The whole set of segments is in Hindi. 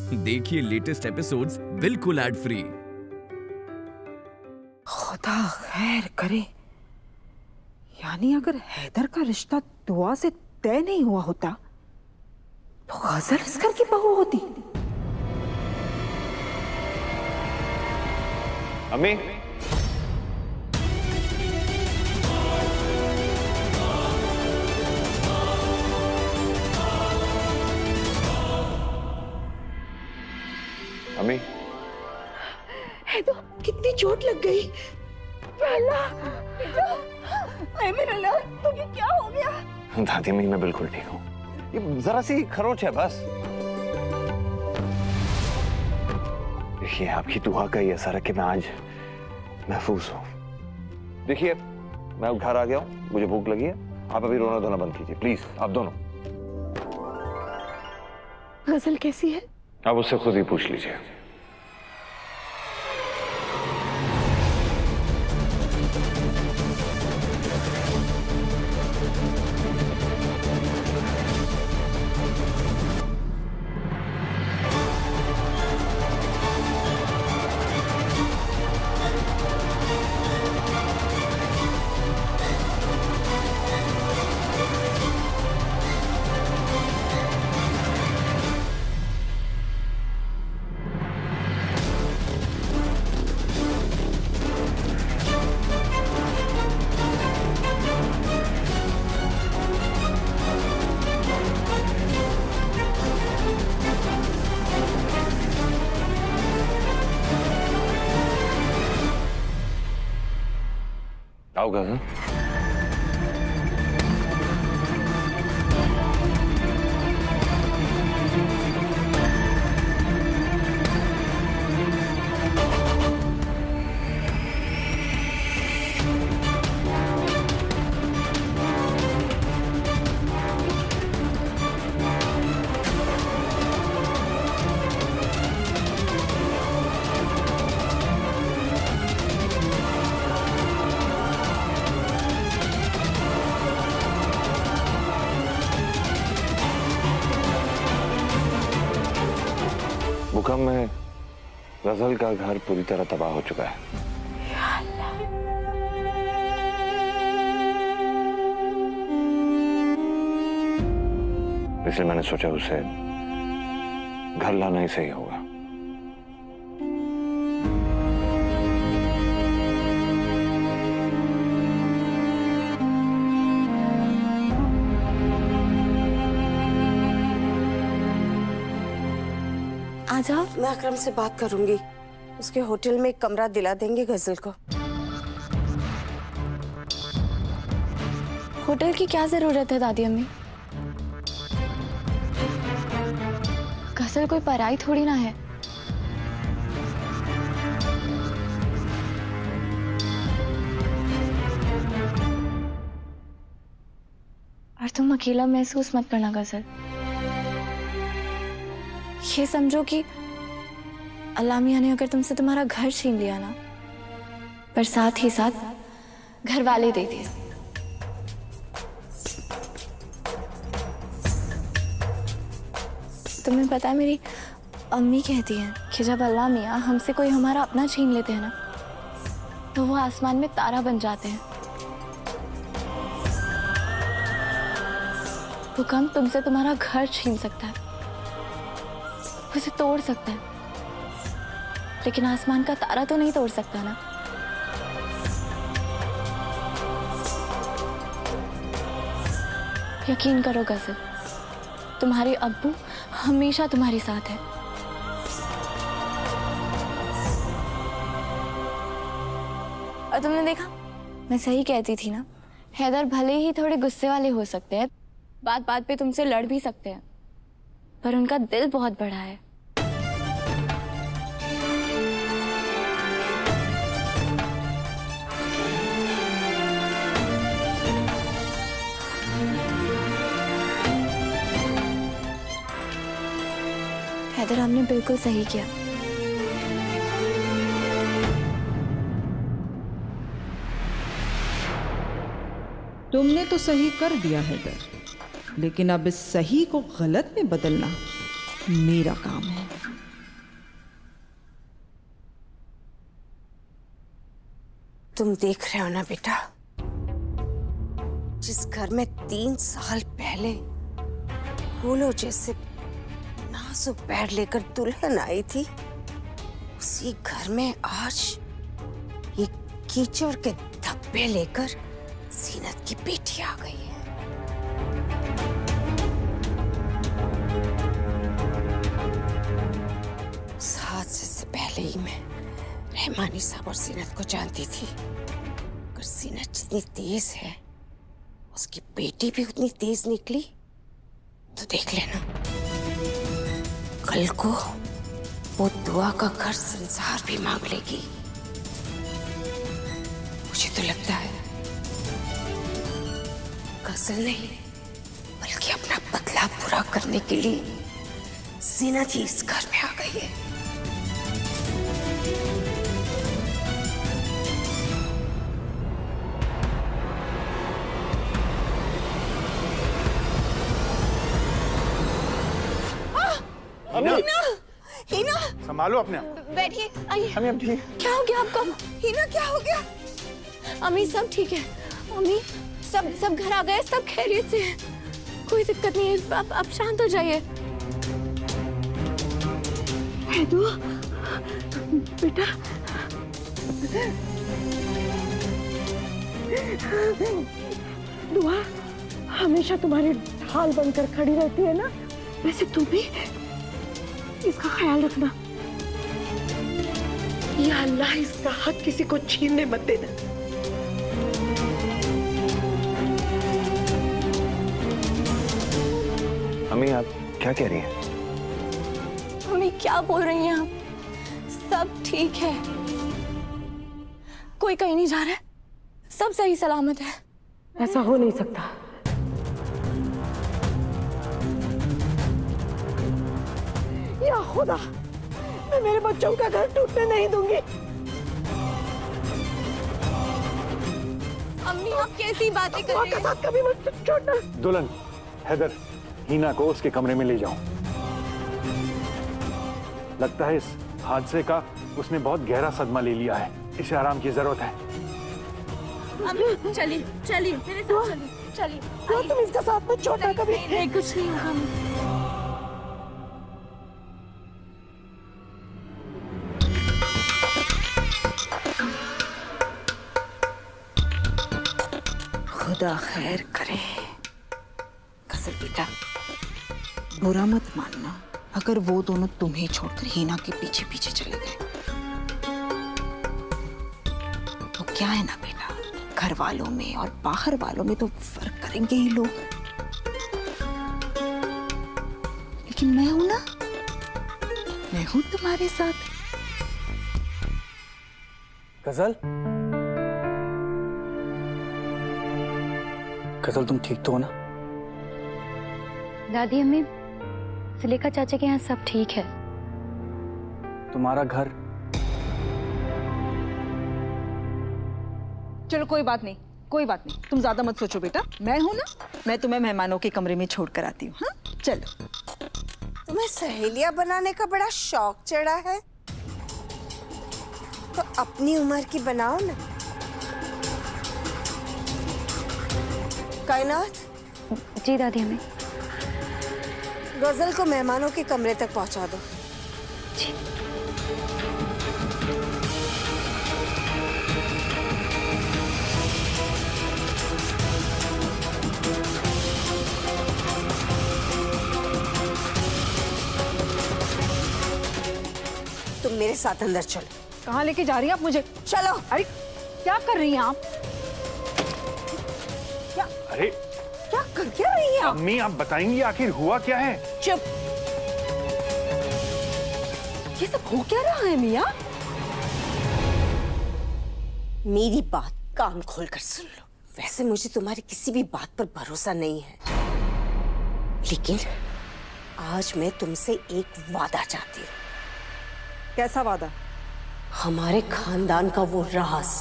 देखिए लेटेस्ट एपिसोड्स बिल्कुल एड फ्री। खुदा खैर करे, यानी अगर हैदर का रिश्ता दुआ से तय नहीं हुआ होता तो गजल इस घर की बहू होती। अम्मी, अम्मी, हैदर कितनी चोट लग गई। मेरा लाल, तुम्हें क्या हो गया? दादी अम्मी मैं बिल्कुल ठीक हूँ, ये जरा सी खरोच है बस। देखिए आपकी दुआ का ही असर है कि मैं आज महफूज हूँ। देखिए मैं अब घर आ गया हूँ, मुझे भूख लगी है, आप अभी रोना धोना बंद कीजिए प्लीज, आप दोनों। गजल कैसी है? आप उससे खुद ही पूछ लीजिए। आओ गजल। भूकंप में गजल का घर पूरी तरह तबाह हो चुका है। इसलिए मैंने सोचा उसे घर लाना ही सही होगा। आ जाओ। मैं अकरम से बात करूंगी, उसके होटल में एक कमरा दिला देंगे गजल को। होटल की क्या जरूरत है दादी अम्मी? गजल कोई पराई थोड़ी ना है। और तुम अकेला महसूस मत करना गजल। ये समझो कि अल्लाह मियां ने अगर तुमसे तुम्हारा घर छीन लिया ना, पर साथ ही साथ घर वाले दे दिए। तुम्हें पता है मेरी अम्मी कहती हैं कि जब अल्लाह मियां हमसे कोई हमारा अपना छीन लेते हैं ना, तो वो आसमान में तारा बन जाते हैं। भूकंप तुमसे तुम्हारा घर छीन सकता है, उसे तोड़ सकता है, लेकिन आसमान का तारा तो नहीं तोड़ सकता ना। यकीन करो गजल, तुम्हारे अब्बू हमेशा तुम्हारे साथ है। और तुमने देखा, मैं सही कहती थी ना। हैदर भले ही थोड़े गुस्से वाले हो सकते हैं, बात बात पे तुमसे लड़ भी सकते हैं, पर उनका दिल बहुत बड़ा है। हैदर, आपने बिल्कुल सही किया। तुमने तो सही कर दिया हैदर, लेकिन अब इस सही को गलत में बदलना मेरा काम है। तुम देख रहे हो ना बेटा, जिस घर में 3 साल पहले फूलों जैसे नाजुक पैर लेकर दुल्हन आई थी, उसी घर में आज ये कीचड़ के धब्बे लेकर जीनत की बेटी आ गई है। उस हादसे से पहले ही मैं रहमानी साहब और जीनत को जानती थी। अगर जीनत जितनी तेज है, उसकी बेटी भी उतनी तेज निकली तो देख लेना, कल को वो दुआ का घर संसार भी मांग लेगी। मुझे तो लगता है गजल नहीं, बल्कि अपना बदला पूरा करने के लिए जीनत ही इस घर में आ गई है। हीना, संभालो अपने आप। बैठिए, आइए। अम्मी अब ठीक। क्या हो गया आपको? हीना क्या हो गया? अम्मी सब ठीक है। अम्मी सब घर आ गए, सब खैरियत से हैं। कोई दिक्कत नहीं है, आप शांत हो जाइए। हैदू, बेटा, दुआ हमेशा तुम्हारी ढाल बनकर खड़ी रहती है ना, वैसे तुम भी इसका ख्याल रखना। या अल्लाह इसका हक किसी को छीनने मत देना। अम्मी आप क्या कह रही हैं? अम्मी क्या बोल रही हैं आप? सब ठीक है, कोई कहीं नहीं जा रहा है, सब सही सलामत है। ऐसा हो नहीं सकता। या खुदा, मैं मेरे बच्चों का घर टूटने नहीं दूंगी। अम्मी आप कैसी बातें कर रही हैं? साथ कभी मत छोड़ना। दुल्हन, हैदर, हीना को उसके कमरे में ले जाओ। लगता है इस हादसे का उसने बहुत गहरा सदमा ले लिया है, इसे आराम की जरूरत है। अम्मी चलिए चलिए मेरे साथ चलिए चलिए। तो तुम इसका साथ में छोड़ना कभी। नहीं कुछ नहीं होगा। खुदा खैर करे। गजल बेटा, बुरा मत मानना अगर वो दोनों तुम्हें छोड़कर हीना के पीछे पीछे चले गए। तो क्या है ना बेटा, घर वालों में और बाहर वालों में तो फर्क करेंगे ही लोग, लेकिन मैं हूं ना, मैं हूं तुम्हारे साथ। गजल, गजल तुम ठीक तो हो ना? दादी अम्मी, सुलेखा चाचा के यहाँ सब ठीक है। तुम्हारा घर? चलो कोई बात नहीं, कोई बात नहीं, तुम ज्यादा मत सोचो बेटा, मैं हूं ना, मैं तुम्हें मेहमानों के कमरे में छोड़ कर आती हूँ। हाँ चलो। तुम्हें सहेलियां बनाने का बड़ा शौक चढ़ा है, तो अपनी उम्र की बनाओ ना। कायनात, जी दादी अम्मी। गजल को मेहमानों के कमरे तक पहुंचा दो। जी। तुम मेरे साथ अंदर चलो। कहाँ लेके जा रही हैं आप मुझे? चलो। अरे क्या कर रही हैं आप? अरे क्या कर क्या रही हैं आप? अम्मी आप बताएंगी आखिर हुआ क्या है? चुप। ये सब हो क्या रहा है मियाँ? मेरी बात कान खोलकर सुन लो। वैसे मुझे तुम्हारी किसी भी बात पर भरोसा नहीं है, लेकिन आज मैं तुमसे एक वादा चाहती हूँ। कैसा वादा? हमारे खानदान का वो राज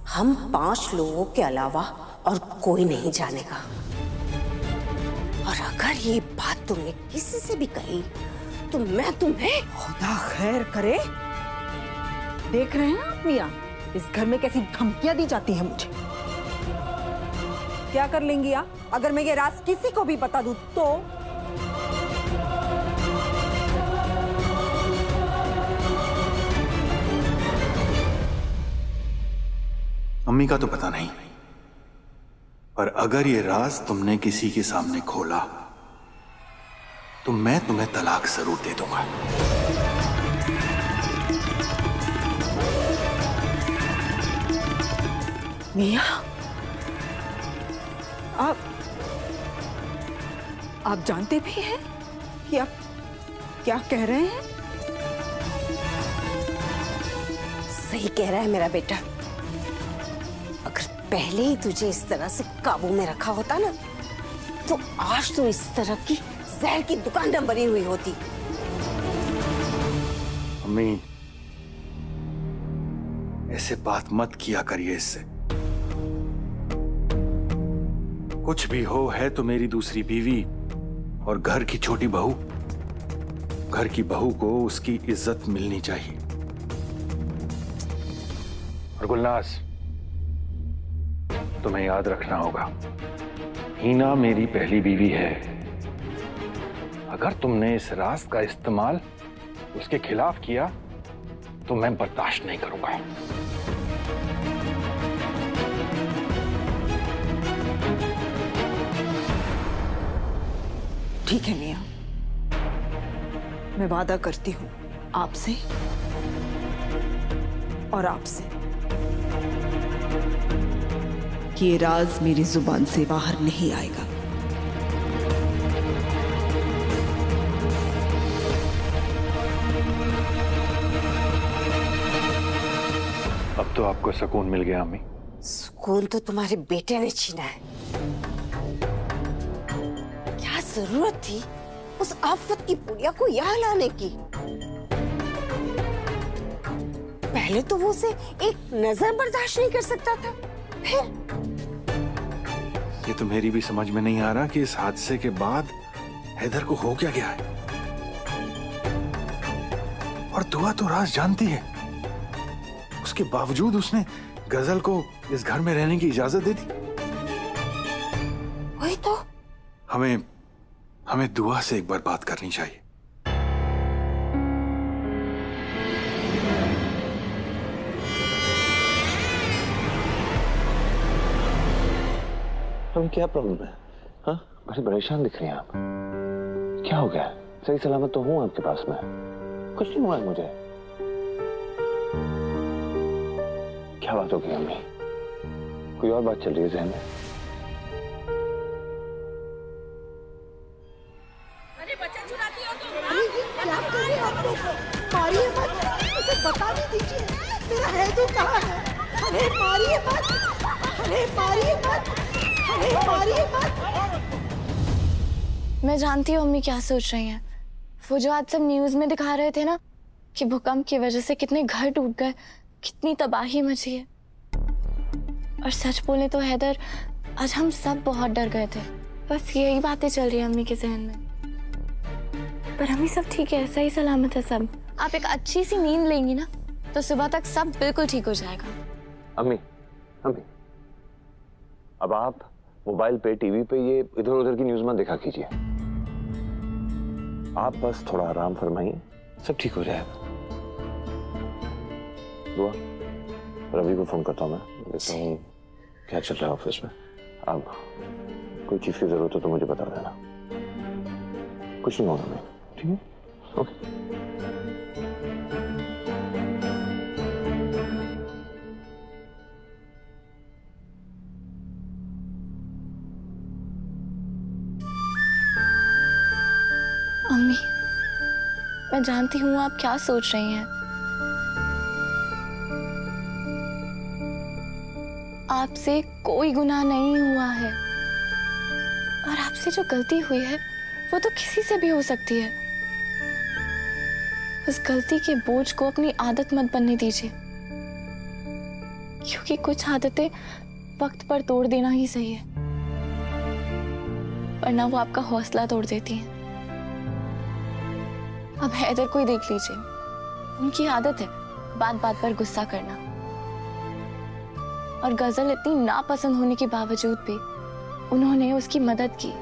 हम 5 लोगों के अलावा और कोई नहीं जानेगा। और अगर ये बात तुमने किसी से भी कही तो मैं तुम्हें। खुदा खैर करे। देख रहे हैं आप मियाँ, इस घर में कैसी धमकियां दी जाती हैं मुझे। क्या कर लेंगी आप अगर मैं ये राज किसी को भी बता दूं तो? अम्मी का तो पता नहीं, पर अगर ये राज तुमने किसी के सामने खोला तो मैं तुम्हें तलाक जरूर दे दूंगा। मिया, आप जानते भी हैं कि आप क्या कह रहे हैं? सही कह रहा है मेरा बेटा। अगर पहले ही तुझे इस तरह से काबू में रखा होता ना, तो आज तो इस तरह की जहर की दुकान न बनी हुई होती। अम्मी, ऐसे बात मत किया करिए इससे। कुछ भी हो, है तो मेरी दूसरी बीवी और घर की छोटी बहू। घर की बहू को उसकी इज्जत मिलनी चाहिए। और गुलनाज, तुम्हें याद रखना होगा, हीना मेरी पहली बीवी है। अगर तुमने इस राज का इस्तेमाल उसके खिलाफ किया तो मैं बर्दाश्त नहीं करूंगा। ठीक है मिया, मैं वादा करती हूं आपसे और आपसे कि ये राज मेरी जुबान से बाहर नहीं आएगा। अब तो आपको सुकून मिल गया अम्मी। सुकून तो तुम्हारे बेटे ने छीना है। क्या जरूरत थी उस आफत की पुड़िया को यहाँ लाने की? पहले तो वो उसे एक नजर बर्दाश्त नहीं कर सकता था, फिर ये तो मेरी भी समझ में नहीं आ रहा कि इस हादसे के बाद हैदर को हो क्या गया है। और दुआ तो राज जानती है, उसके बावजूद उसने गजल को इस घर में रहने की इजाजत दे दी। वही तो। हमें दुआ से एक बार बात करनी चाहिए। हम क्या प्रॉब्लम है? हाँ, बड़ी परेशान दिख रही हैं आप। क्या हो गया? सही सलामत तो हूं आपके पास में, कुछ नहीं हुआ है मुझे। क्या बात हो गई अम्मी? कोई और बात चल रही है जहन में? अरे बच्चा चुराती हो तुम? क्या कर रहे हो आप लोग? मारिए मत, उसे बता भी दीजिए मेरा हैदू कहाँ है। अरे मारिए मत, अरे मारिए मत, अरे मारिए मत। मैं जानती हूँ अम्मी क्या सोच रही हैं। वो जो आज सब न्यूज में दिखा रहे थे ना कि भूकंप की वजह से कितने घर टूट गए, कितनी तबाही मची है। और सच बोले तो हैदर, आज हम सब बहुत डर गए थे। बस यही बातें चल रही है अम्मी के जहन में। पर अम्मी सब ठीक है, सही सलामत है सब। आप एक अच्छी सी नींद लेंगी ना तो सुबह तक सब बिल्कुल ठीक हो जाएगा। अम्मी, अब आप मोबाइल पे, टीवी पे ये इधर उधर की न्यूज मत देखा कीजिए। आप बस थोड़ा आराम फरमाइए, सब ठीक हो जाएगा। दुआ, रवि को फोन करता हूँ मैं, देखता हूँ क्या चल रहा है ऑफिस में। अब कोई चीज की जरूरत हो तो मुझे बता देना। कुछ नहीं होगा मैं, ठीक है? ओके। अम्मी, मैं जानती हूँ आप क्या सोच रही हैं। आपसे कोई गुनाह नहीं हुआ है और आपसे जो गलती हुई है वो तो किसी से भी हो सकती है। उस गलती के बोझ को अपनी आदत मत बनने दीजिए, क्योंकि कुछ आदतें वक्त पर तोड़ देना ही सही है, वरना वो आपका हौसला तोड़ देती हैं। अब हैदर को ही देख लीजिए, उनकी आदत है बात बात पर गुस्सा करना। और गजल इतनी नापसंद होने के बावजूद भी उन्होंने उसकी मदद की।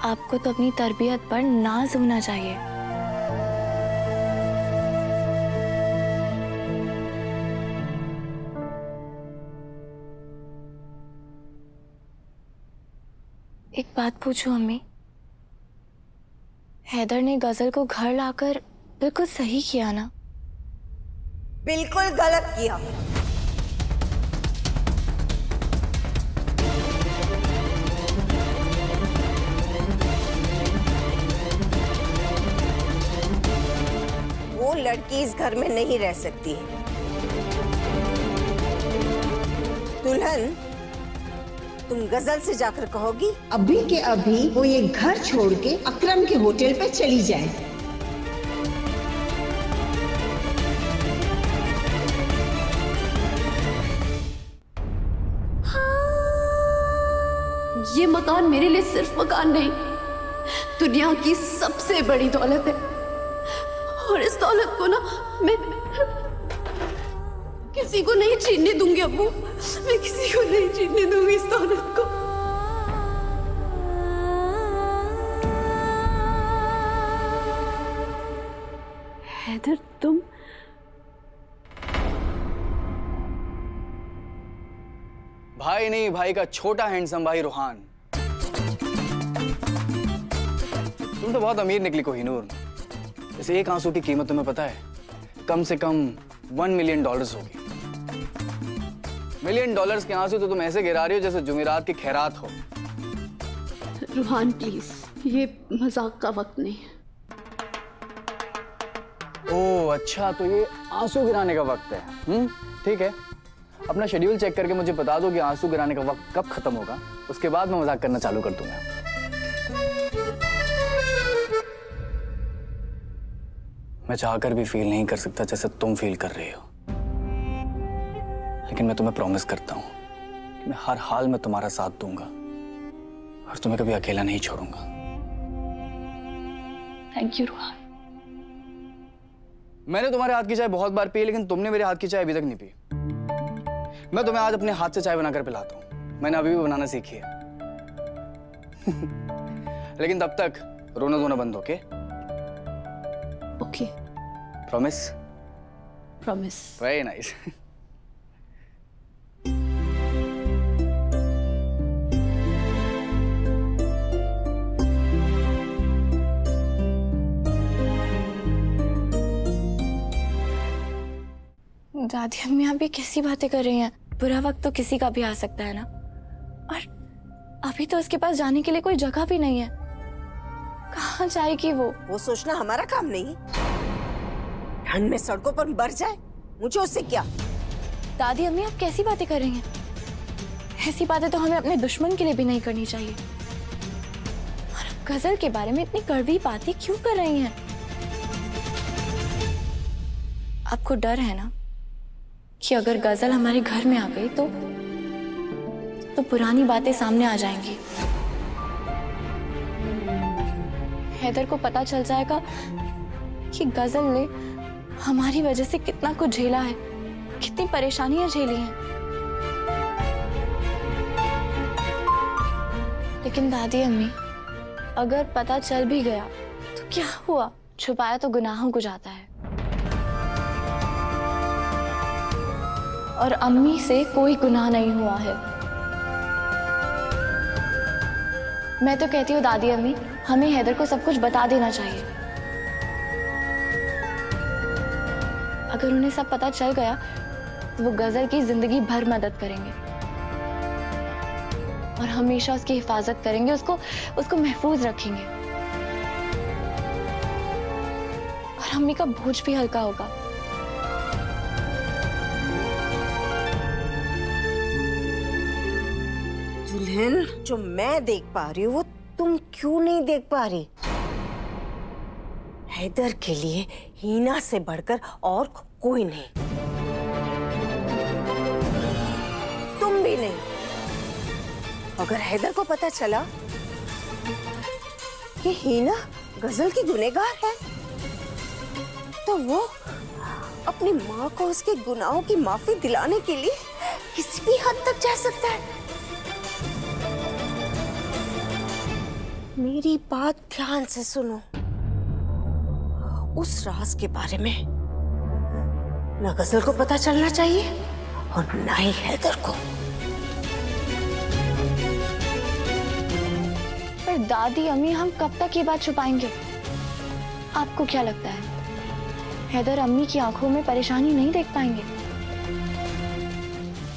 आपको तो अपनी तरबियत पर नाज होना चाहिए। एक बात पूछूं अम्मी, हैदर ने गजल को घर लाकर बिल्कुल सही किया ना? बिल्कुल गलत किया। वो लड़की इस घर में नहीं रह सकती है। दुल्हन, तुम गजल से जाकर कहोगी अभी के अभी वो ये घर छोड़ के अकरम के होटल पे चली जाए। ये मकान मेरे लिए सिर्फ मकान नहीं, दुनिया की सबसे बड़ी दौलत है। और इस दौलत को ना मैं किसी को नहीं छीनने दूंगी अब्बू, मैं किसी को नहीं छीनने दूंगी इस दौलत को। हैदर, तुम भाई नहीं, भाई का छोटा हैंडसम भाई रूहान। तुम तो बहुत अमीर निकली कोहिनूर। जैसे एक आंसू की कीमत तुम्हें पता है? कम से कम $1 मिलियन होगी। $1 मिलियन के आंसू तो तुम ऐसे गिरा रही हो जैसे जुमेरात की खैरात हो। रूहान प्लीज, ये मजाक का वक्त नहीं है। ओह अच्छा, तो ये आंसू गिराने का वक्त है। ठीक है, अपना शेड्यूल चेक करके मुझे बता दो कि आंसू गिराने का वक्त कब खत्म होगा, उसके बाद मैं मजाक करना चालू कर दूंगा। मैं चाहकर भी फील नहीं कर सकता जैसे तुम फील कर रही हो, लेकिन मैं तुम्हें प्रॉमिस करता हूं कि मैं हर हाल में तुम्हारा साथ दूंगा और तुम्हें कभी अकेला नहीं छोड़ूंगा। Thank you Ruhaan. मैंने तुम्हारे हाथ की चाय बहुत बार पी, लेकिन तुमने मेरे हाथ की चाय अभी तक नहीं पी। मैं तुम्हें आज अपने हाथ से चाय बनाकर पिलाता हूं। मैंने अभी भी बनाना सीखी है। लेकिन तब तक रोना धोना बंद, okay? Okay, promise? Promise. Very nice. दादी अम्मी आप भी कैसी बातें कर रही हैं? बुरा वक्त तो किसी का भी आ सकता है ना, और अभी तो उसके पास जाने के लिए कोई जगह भी नहीं है। कहाँ जाएगी वो सोचना हमारा काम नहीं। ठंड में सड़कों पर मर जाए, मुझे उससे क्या? दादी अम्मी आप कैसी बातें कर रही हैं? ऐसी बातें तो हमें अपने दुश्मन के लिए भी नहीं करनी चाहिए। और आप गजल के बारे में इतनी कड़वी बातें क्यों कर रही हैं? आपको डर है ना कि अगर गजल हमारे घर में आ गई तो पुरानी बातें सामने आ जाएंगी। हैदर को पता चल जाएगा कि गजल ने हमारी वजह से कितना कुछ झेला है, कितनी परेशानियां झेली हैं। लेकिन दादी अम्मी अगर पता चल भी गया तो क्या हुआ? छुपाया तो गुनाहों को जाता है। और अम्मी से कोई गुनाह नहीं हुआ है। मैं तो कहती हूँ दादी अम्मी हमें हैदर को सब कुछ बता देना चाहिए। अगर उन्हें सब पता चल गया तो वो गजल की जिंदगी भर मदद करेंगे और हमेशा उसकी हिफाजत करेंगे, उसको महफूज रखेंगे और अम्मी का बोझ भी हल्का होगा। दुल्हन, जो मैं देख पा रही हूँ वो तुम क्यों नहीं देख पा रही? हैदर के लिए हीना से बढ़कर और कोई नहीं, तुम भी नहीं। अगर हैदर को पता चला कि हीना गजल की गुनहगार है तो अपनी माँ को उसके गुनाहों की माफी दिलाने के लिए किसी भी हद तक जा सकता है। मेरी बात ध्यान से सुनो। उस राज के बारे में ना गजल को पता चलना चाहिए और ना ही हैदर को। पर दादी अम्मी, हम कब तक ये बात छुपाएंगे? आपको क्या लगता है हैदर अम्मी की आंखों में परेशानी नहीं देख पाएंगे?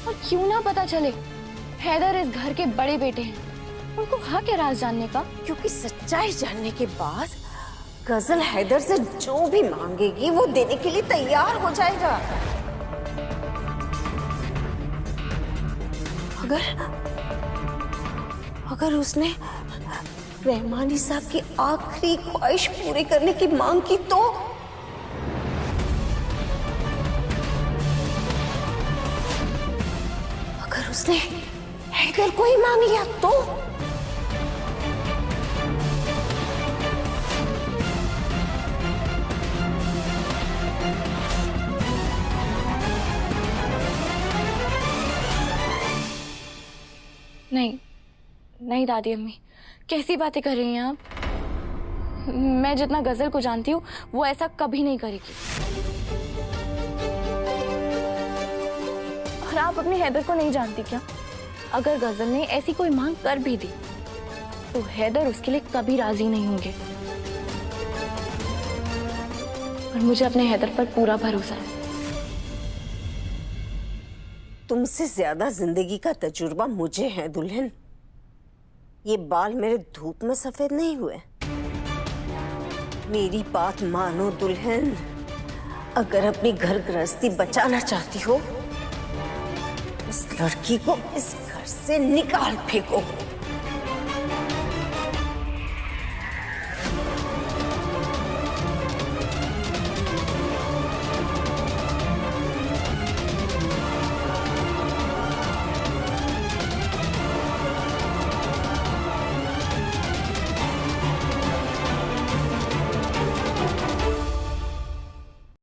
और क्यों ना पता चले, हैदर इस घर के बड़े बेटे हैं, उनको हक है राज जानने का। क्योंकि सच्चाई जानने के बाद गजल हैदर से जो भी मांगेगी वो देने के लिए तैयार हो जाएगा। अगर उसने रहमानी साहब की आखिरी ख्वाहिश पूरी करने की मांग की तो अगर उसने हैदर को ही मांग लिया तो नहीं दादी अम्मी, कैसी बातें कर रही हैं आप? मैं जितना गजल को जानती हूँ वो ऐसा कभी नहीं करेगी। और आप अपने हैदर को नहीं जानती क्या? अगर गजल ने ऐसी कोई मांग कर भी दी तो हैदर उसके लिए कभी राजी नहीं होंगे। और मुझे अपने हैदर पर पूरा भरोसा है। तुमसे ज्यादा जिंदगी का तजुर्बा मुझे है दुल्हन। ये बाल मेरे धूप में सफेद नहीं हुए। मेरी बात मानो दुल्हन, अगर अपनी घर गृहस्थी बचाना चाहती हो उस लड़की को इस घर से निकाल फेंको।